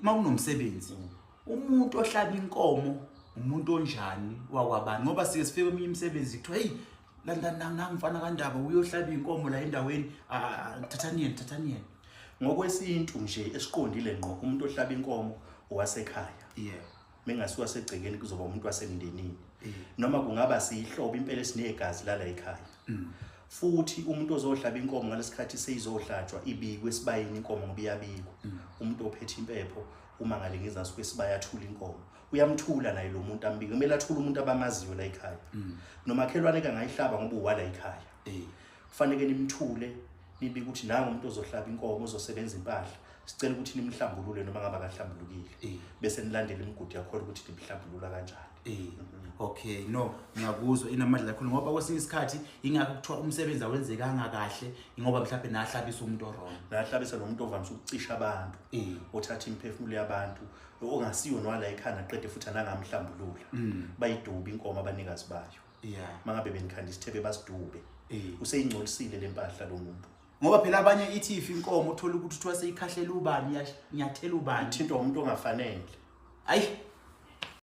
makunomsebenzi umuntu ohlaba inkomo umuntu onjani wakwabani ngoba sike sifike eminye imisebenzi kuthiwa hey nangifana kandaba uyohlaba inkomo la endaweni thathaniyeni ngokwesintu nje esiqondile ngqo umuntu ohlaba inkomo owasekhaya mengasuka segcekeni kuzoba umuntu wasemndenini noma kungaba sihlobo impela esinegazi lala ekhaya futhi umuntu ozohlaba inkomo ngalesikhathi seyizohlatshwa ibikwe esibayeni inkomo ngoba iyabikwa umuntu ophethe impepho uma ngale ngizasuke esibaya athula inkomo uyamthula naye lo muntu ambike kumele athule umuntu abamaziyo la ekhaya nomakhelwane kangayihlaba ngoba uwala ekhaya kufanele nimthule nibike ukuthi nangu umuntu ozohlaba inkomo ozosebenza impahla sicela ukuthi nimhlambulule noma ngaba kahlambulukile bese nilandele imigudu yakho ukuthi nimhlambulula kanjani okay no ngiyakuzwa inamadla kakhulu ngoba kwesinye isikhathi ingakho kuthiwa umsebenzi awenzekanga kahle ngoba mhlawumbe nahlabisa umuntu wrong nahlabisa nomuntu ovamise ukucisha abantu othatha imphefumulo yabantu ongasiyo nowala ekhaya naqede futhi anangamhlambulula bayiduba inkomo abanikazi bayo mangabe benikhanda isithebe basidube useyingcolisile lempahla lo muntu ngoba phela abanye ithifi inkomo uthola ukuthi uthiwa seyikhahlele ubani nyathela ubani ithinto umuntu ongafanele ayi